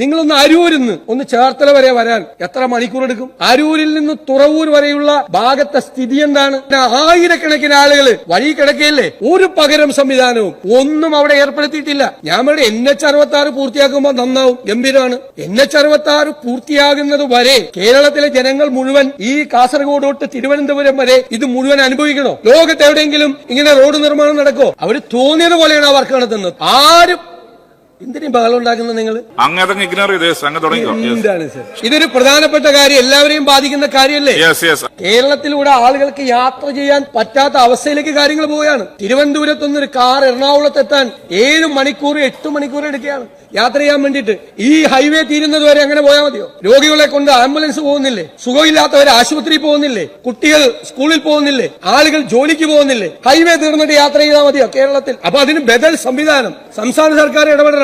നിങ്ങളൊന്ന് അരൂരിൽ നിന്ന് ഒന്ന് ചേർത്തല വരെ വരാൻ എത്ര മണിക്കൂർ എടുക്കും? അരൂരിൽ നിന്ന് തുറവൂർ വരെയുള്ള ഭാഗത്തെ സ്ഥിതി എന്താണ്? ആയിരക്കണക്കിന് ആളുകൾ വഴി കിടക്കയില്ലേ? ഒരു പകരം സംവിധാനവും ഒന്നും അവിടെ ഏർപ്പെടുത്തിയിട്ടില്ല. ഞാൻ ഇവിടെ NH-66 പൂർത്തിയാക്കുമ്പോൾ നന്നാവും, ഗംഭീരമാണ്. NH-66 പൂർത്തിയാകുന്നത് വരെ കേരളത്തിലെ ജനങ്ങൾ മുഴുവൻ ഈ കാസർഗോഡ് തൊട്ട് തിരുവനന്തപുരം വരെ ഇത് മുഴുവൻ അനുഭവിക്കണോ? ലോകത്ത് എവിടെയെങ്കിലും ഇങ്ങനെ റോഡ് നിർമ്മാണം നടക്കോ? അവര് തോന്നിയത് പോലെയാണ് ആ വർക്ക് നടത്തുന്നത്. ആരും എന്തിനും ബഹളം ഉണ്ടാക്കുന്നത്? നിങ്ങൾ എന്താണ് സർ? ഇതൊരു പ്രധാനപ്പെട്ട കാര്യം, എല്ലാവരെയും ബാധിക്കുന്ന കാര്യമല്ലേ? കേരളത്തിലൂടെ ആളുകൾക്ക് യാത്ര ചെയ്യാൻ പറ്റാത്ത അവസ്ഥയിലേക്ക് കാര്യങ്ങൾ പോവുകയാണ്. തിരുവനന്തപുരത്തുനിന്നൊരു കാർ എറണാകുളത്ത് എത്താൻ 7 മണിക്കൂർ 8 മണിക്കൂർ എടുക്കുകയാണ് യാത്ര ചെയ്യാൻ വേണ്ടിയിട്ട്. ഈ ഹൈവേ തീരുന്നത് വരെ അങ്ങനെ പോയാൽ മതിയോ? രോഗികളെ കൊണ്ട് ആംബുലൻസ് പോകുന്നില്ലേ? സുഖമില്ലാത്തവർ ആശുപത്രിയിൽ പോകുന്നില്ലേ? കുട്ടികൾ സ്കൂളിൽ പോകുന്നില്ലേ? ആളുകൾ ജോലിക്ക് പോകുന്നില്ലേ? ഹൈവേ തീർന്നിട്ട് യാത്ര ചെയ്താൽ മതിയോ കേരളത്തിൽ? അപ്പൊ അതിന് ബദൽ സംവിധാനം സംസ്ഥാന സർക്കാർ ഇടപെടണം.